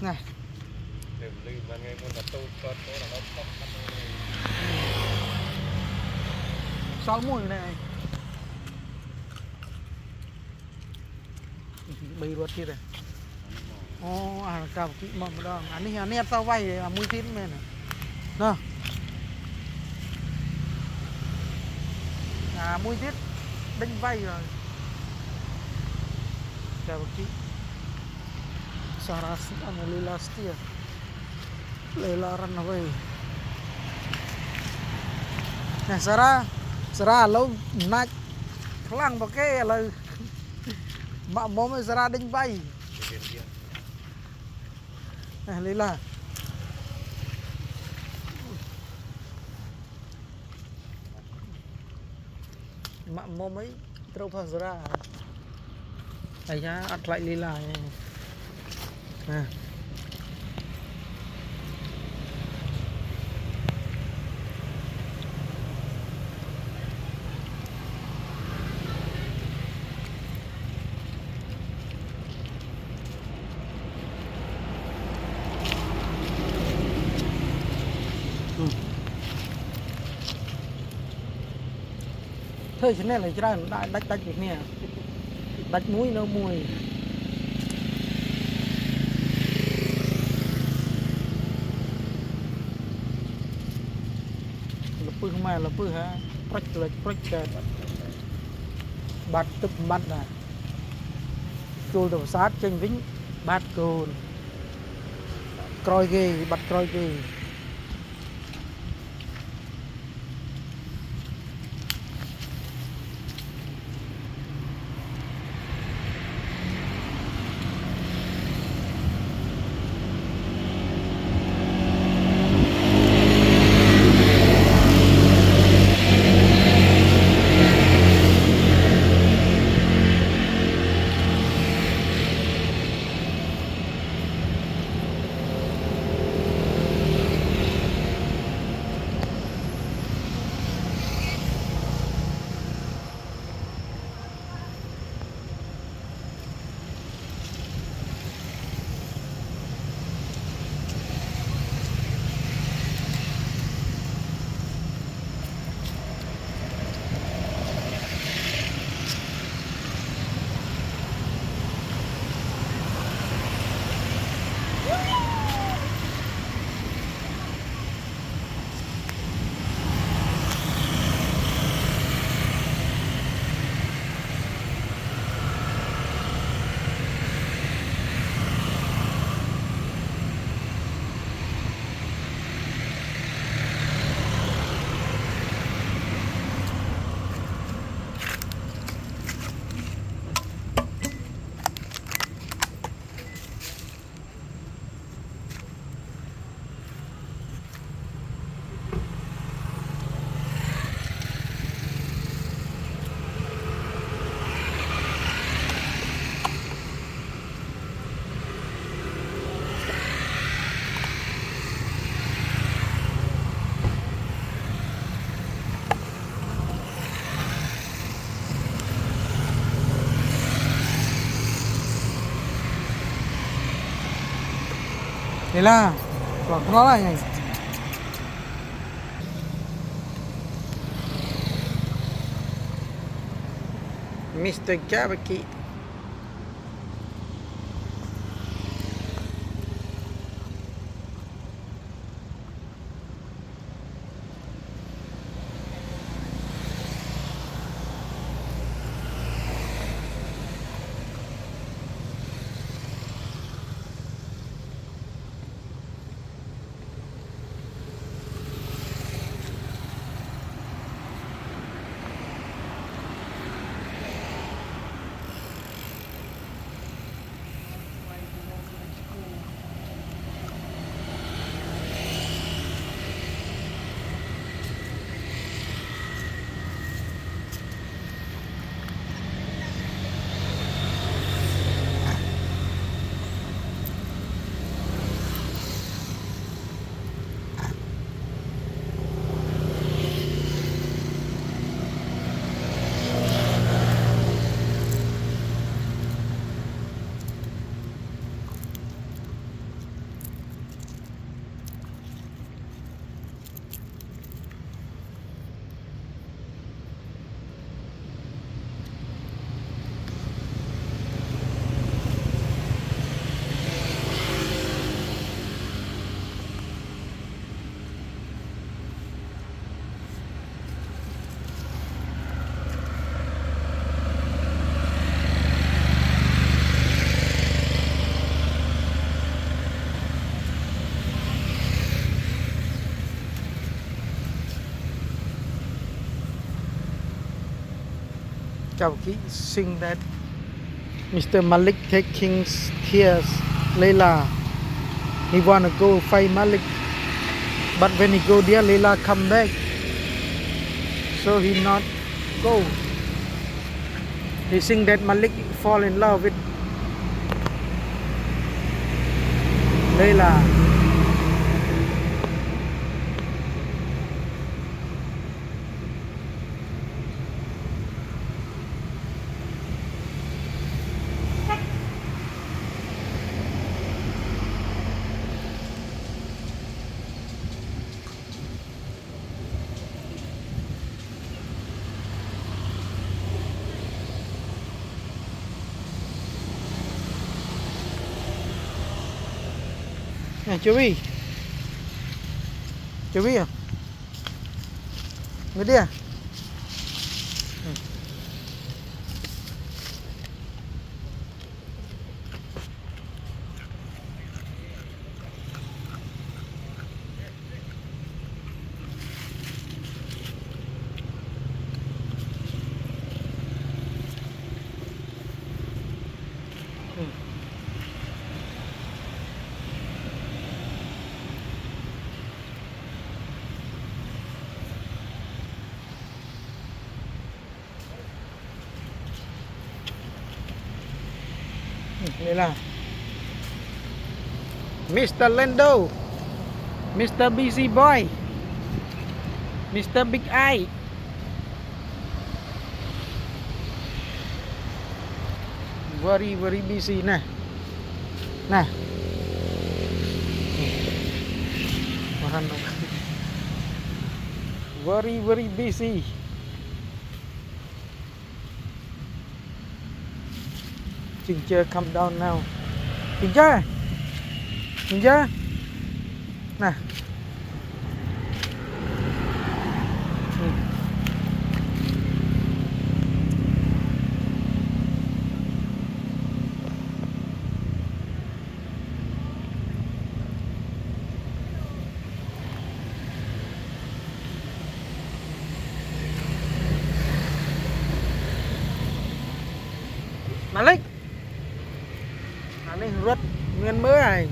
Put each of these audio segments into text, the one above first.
này sáu mùi này bay ruột kia này cà kỹ mầm đó anh ấy tao vay là mùi thịt men này đó mùi thịt đánh vay rồi cà kỹ saras ang lilastia lelaran away nah Sara lâu nách khlang bọc cái là mà mồm Sara đánh bay này lila mà mồm ấy trâu phật Sara này nhá ăn lại lila này nè thôi cho nên là ra đách việc nè đách muối nó mùi pư mai là pư ha prách bát tức bát này cừu đầu sát trên vĩnh bát cừu coi ghê bắt coi ghê thế là nó là này Mr. Gabaki Chowki sing that Mr. Malik taking tears Layla. He wanna go fight Malik, but when he go there, Layla come back, so he not go. He sing that Malik fall in love with Layla. Nè Chú Vi à? Người đi à? Đây là Mr. Lando, Mr. Busy Boy, Mr. Big Eye. Very busy nè. Nè. Very busy. Ginger, come down now. Ginger, nè. Malik rất nguyên mới này.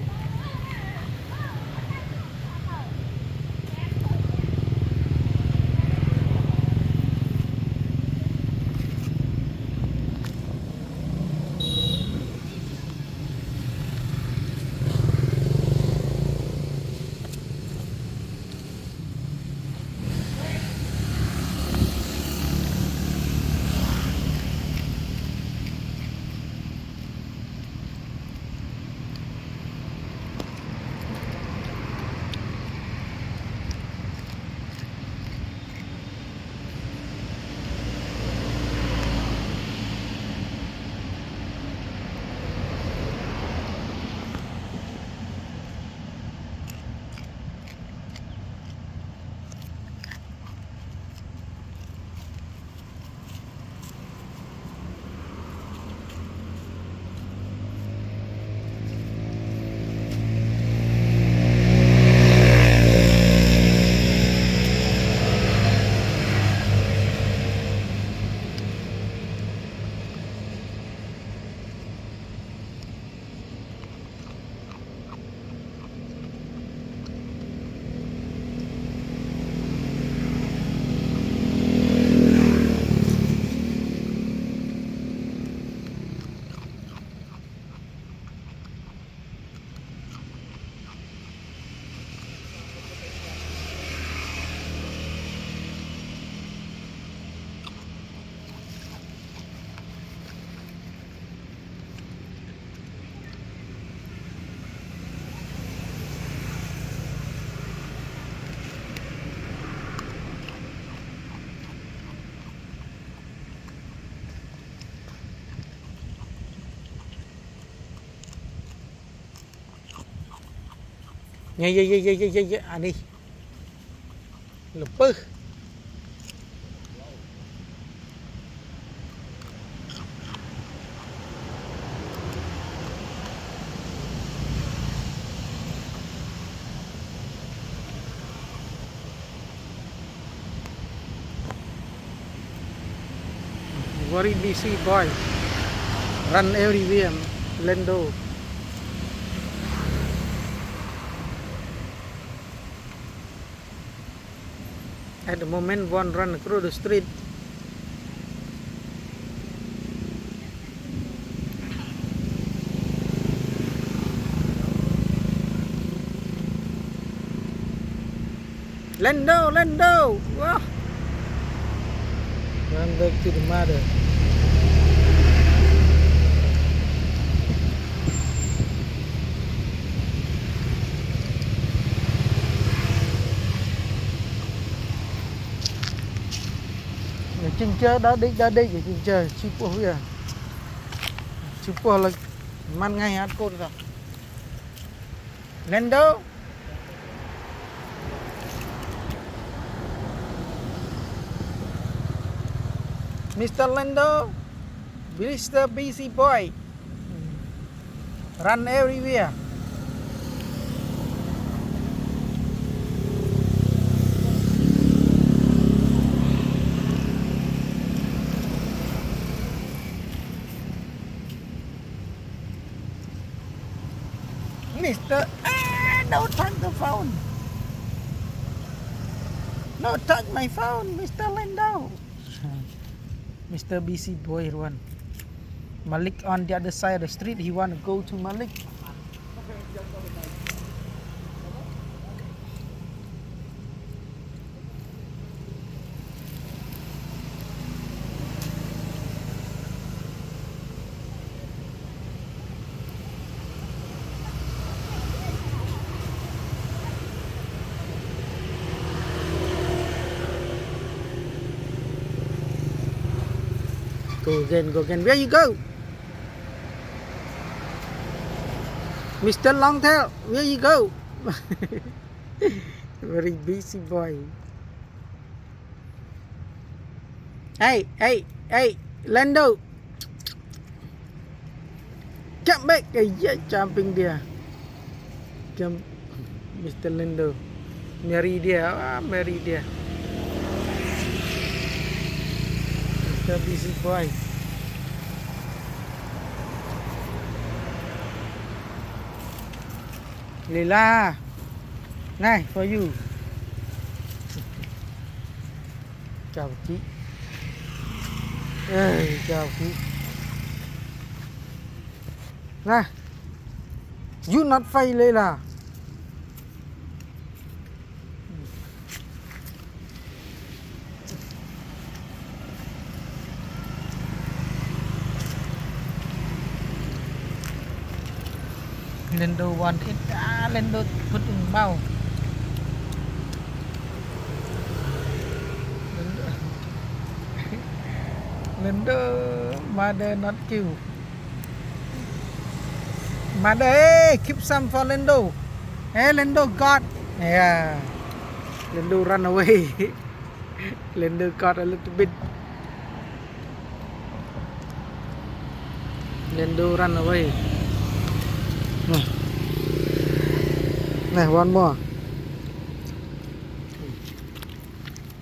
Nghe anh đi lục bư very busy boy. Run everywhere, Lando. At the moment, one run across the street. Lando, Lando. Wow. Run back to the mother. Chừng chơi đã đi vậy chừng chơi chụp qua here chụp qua là man ngay hát côn rồi Lando Mr. Lando Mr. Busy Boy run everywhere. Mr. Don't touch the phone. Don't touch my phone, Mr. Lando. Mr. Busy Boy one. Malik on the other side of the street. He want to go to Malik. Go again, go again. Where you go? Mr. Longtail, where you go? Very busy boy. Hey, hey, hey, Lando. Jump back. Yeah, jumping there. Jump, Mr. Lando. Marry dia, marry dia. Mr. Busy Boy. Lila, này for you. Chào chị. Chào chị. Này, you not fail Lila. Lando want it. Lando put in mouth. Lando, mother not kill. Mother, hey, keep some for Lando. Hey, Lando got. Yeah. Lando run away. Lando got a little bit. Lando run away. Này, one more.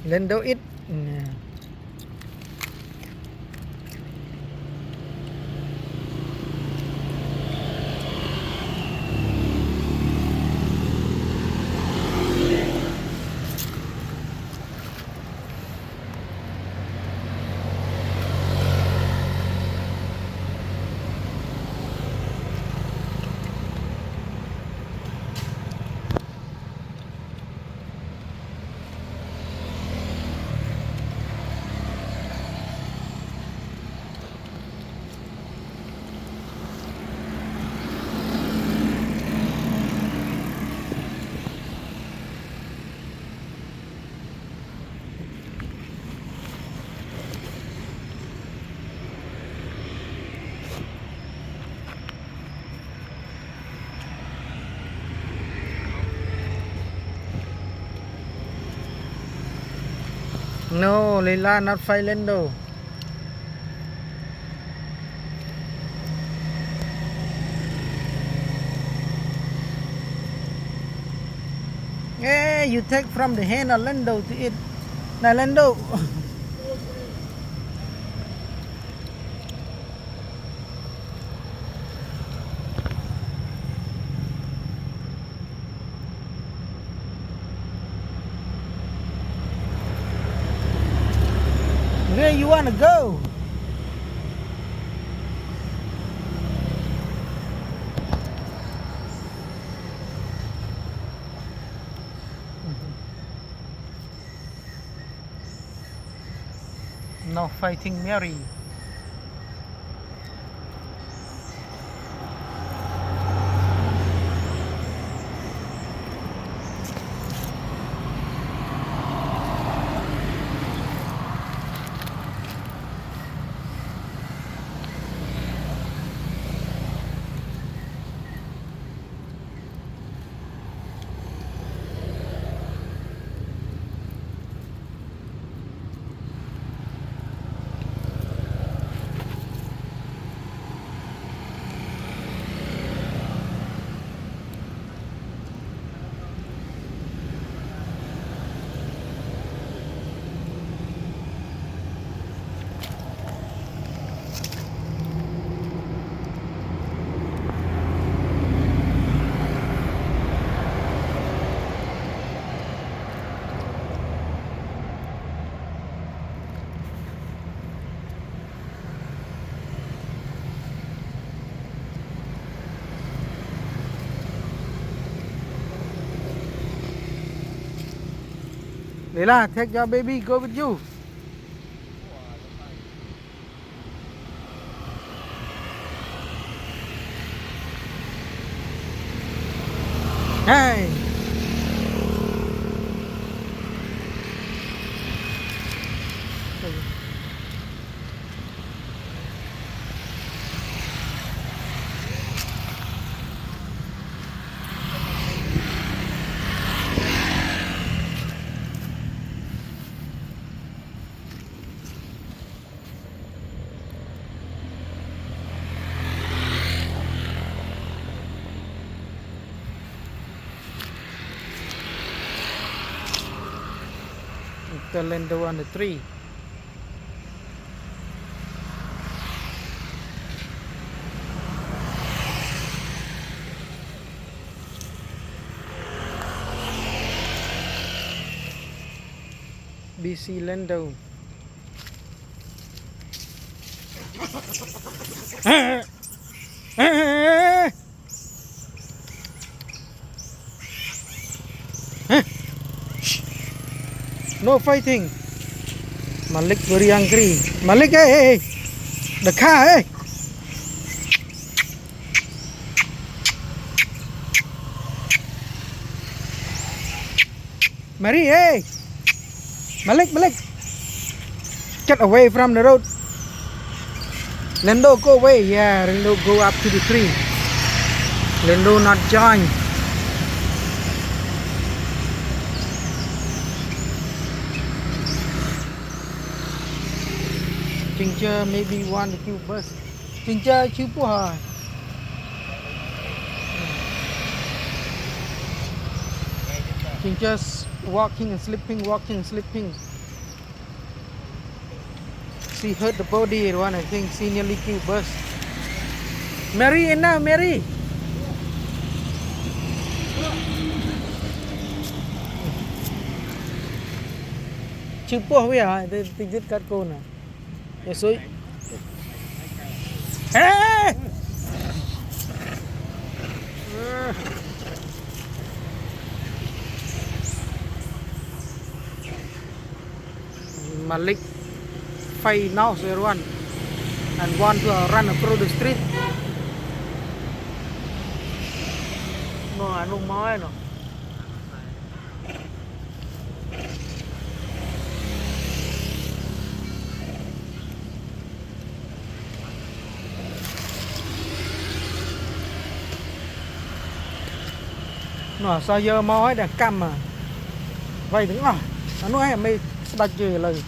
Lando eat. No, Lila, not fight Lando. Hey, you take from the hand of Lando to eat. Now Lando. where you wanna go? No fighting Mary. Leila, take your baby, go with you. Hey. The Lando on the tree. BC Lando. No fighting. Malik very angry. Malik, hey, the car, hey. Mary, hey. Malik, get away from the road. Lando, go away. Yeah, Lando, go up to the tree. Lando not join. Ginger maybe want to kill bus. Ginger chiếu của hả? Ginger's walking and sleeping. She hurt the body one, I think she nearly killed bus. Mary in now, Mary. Chiếu của bây giờ thì giết cắt cô nè. Để suối. Hey! Malik fight now everyone and want to run across the street. No, I don't know. No. Nó sao giờ mói đã căm mà vậy đứng rồi nó nói mày đặt gì lời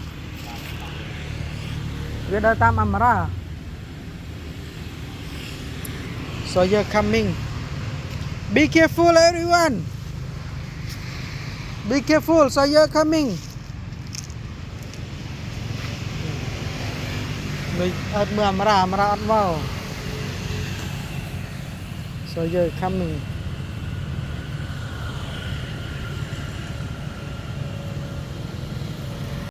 dia datang marah. So you're coming. Be careful everyone. Be careful, so you're coming. Marah ăn vào. So you're coming.